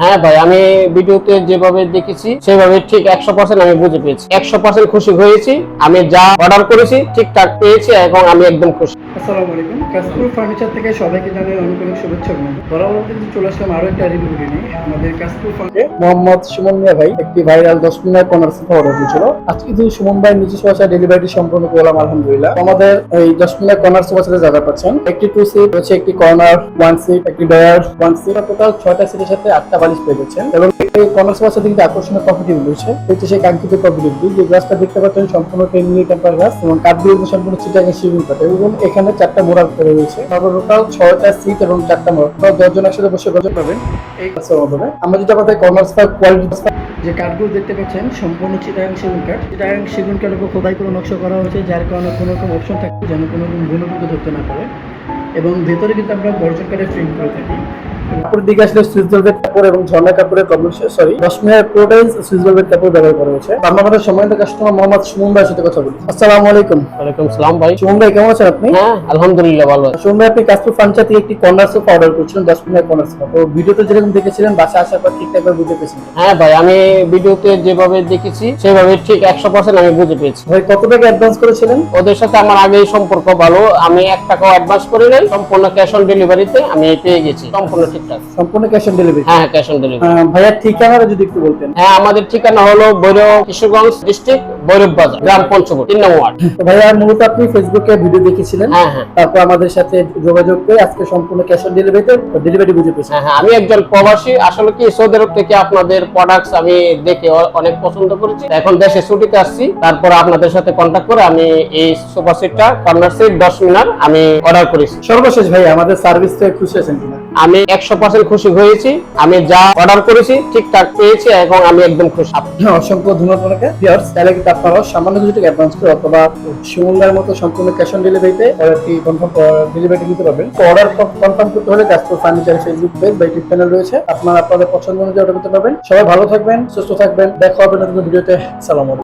হ্যাঁ ভাই, আমি ভিডিওতে যেভাবে দেখেছি সেভাবে ঠিক 100% আমি বুঝে পেয়েছি, 100% খুশি হয়েছি। আমি যা অর্ডার করেছি ঠিকঠাক পেয়েছি এবং আমি একদম খুশি। আসসালামু আলাইকুম। কাশপুর ফার্নিচার থেকে সবাইকে জানাই অনেক অনেক শুভেচ্ছা। বরাবর কিন্তু চলে আসলাম আরো একটা রিভিউ নিয়ে। আমাদের কাশপুর ফার্নিচার মোহাম্মদ সুমন মিয়া ভাই একটি viral 10 minute corner sofa order করেছিল। আজকে কিন্তু সুমন ভাই নিজস্ব ভাষায় ডেলিভারি সম্পন্ন করলাম আলহামদুলিল্লাহ। আমাদের এই 10 মিনিট কর্নার সোফা সেটে জায়গা পাচ্ছেন একটি 2 সিট রয়েছে, একটি কর্নার 1 সিট, একটি ডয়ার 1 সিট, টোটাল 6টা সিটের সাথে 8টা বালিশ পেয়ে যাচ্ছেন। এবং এই কর্নার সোফা সেটে কিন্তু আকর্ষণীয় প্রপার্টিগুলো রয়েছে। হচ্ছে সেই কাঙ্ক্ষিত প্রপার্টিগুলো, যে গ্লাসটা দেখতে পাচ্ছেন সম্পূর্ণ 10 মিলি টেম্পার গ্লাস এবং কাঠগুলো সম্পূর্ণ চিটাগাং শিপিং কাঠ, এবং এখানে 4টা মোড়াল করে রয়েছে। টোটাল 6টা সিট এবং 4টা মোড়াল, 10 জন একসাথে বসে গজব পাবেন এই কাছের মাধ্যমে। আমরা যেটা আমাদের কর্নার সোফা কোয়ালিটি যে কাঠগুলো দেখতে পাচ্ছেন সম্পূর্ণ চিটাগাং সেগুন কাঠ। চিটাগাং সেগুন কাঠের উপর খোদাই করে নকশা করা হয়েছে, যার কারণে কোনো রকম অপশন থাকবে যেন কোনো রকম গুণটুকু ধরতে না পারে। এবং ভেতরে কিন্তু আমরা গর্জন কাঠের ফ্রেম করে থাকি। কাপড়ের দিকে আসলে সুইস ভেলভেট কাপড় এবং ঝর্ণা কাপড়ের কম্বিনেশন, সরি 10 মিনিট পুরোটাই সুইস ভেলভেট কাপড় ব্যবহার করা হয়েছে। আমরা আমাদের সম্মানিত কাস্টমার মোহাম্মদ সুমন ভাইয়ের সাথে কথা বলি। আসসালামু আলাইকুম। ওয়ালাইকুম সালাম ভাই। সুমন ভাই কেমন আছেন আপনি? হ্যাঁ আলহামদুলিল্লাহ ভালো আছি। সুমন ভাই, আপনি কাশপুর ফার্নিচার থেকে একটি কর্নার সোফা অর্ডার করেছিলেন, 10 মিনিট কর্নার সোফা। তো ভিডিওতে যেরকম দেখেছিলেন বাসা আসার পর ঠিকঠাক ভাবে বুঝে পেয়েছেন? হ্যাঁ ভাই, আমি ভিডিওতে যেভাবে দেখেছি সেভাবে ঠিক 100% আমি বুঝে পেয়েছি। ভাই কত টাকা অ্যাডভান্স করেছিলেন? ওদের সাথে আমার আগেই সম্পর্ক ভালো, আমি 1 টাকাও অ্যাডভান্স করি নাই, সম্পূর্ণ ক্যাশ অন ডেলিভারিতে আমি পেয়ে গেছি, সম্পূর্ণ ঠিকঠাক। সম্পূর্ণ ক্যাশ অন ডেলিভারি? হ্যাঁ, ক্যাশ অন ডেলিভারি। ভাইয়া ঠিকানাটা যদি একটু বলতেন। হ্যাঁ, আমাদের ঠিকানা হলো ভৈরব, কিশোরগঞ্জ ডিস্ট্রিক্ট, ভৈরব বাজার, গ্রাম পঞ্চগড়, 3 নং ওয়ার্ড। তো ভাইয়া মূলত আপনি ফেসবুকে ভিডিও দেখেছিলেন, হ্যাঁ হ্যাঁ তারপর আমাদের সাথে যোগাযোগ করে আজকে সম্পূর্ণ ক্যাশ অন ডেলিভারি বুঝে পেয়েছেন। হ্যাঁ, আমি একজন প্রবাসী। আসলে কি সৌদি আরব থেকে আপনাদের প্রোডাক্টস আমি দেখে অনেক পছন্দ করেছি। এখন দেশে ছুটিতে আসছি, তারপর আপনাদের সাথে কন্ট্যাক্ট করে আমি এই সোফা সেটটা কর্নার সেট 10 মিনার আমি অর্ডার করেছি। সর্বশেষ ভাই আমাদের সার্ভিস থেকে খুশি আছেন কিনা? আমি 100% খুশি হয়েছি। আমি যা অর্ডার করেছি ঠিকঠাক পেয়েছি এবং আমি একদম খুশি। অসংখ্য ধন্যবাদ আপনাকে। ভিউয়ার্স, তাহলে কিন্তু আপনারা সামান্য কিছু টাকা অ্যাডভান্স করে অথবা সুমনদার মতো সম্পূর্ণ ক্যাশ অন ডেলিভারিতে অর্ডারটি কনফার্ম ডেলিভারি দিতে পারবেন। তো অর্ডার কনফার্ম করতে হলে কাশপুর ফার্নিচারের ফেসবুক পেজ বা ইউটিউব চ্যানেল রয়েছে, আপনারা আপনাদের পছন্দ অনুযায়ী অর্ডার করতে পারবেন। সবাই ভালো থাকবেন, সুস্থ থাকবেন, দেখা হবে নতুন ভিডিওতে। আসসালামু আলাইকুম।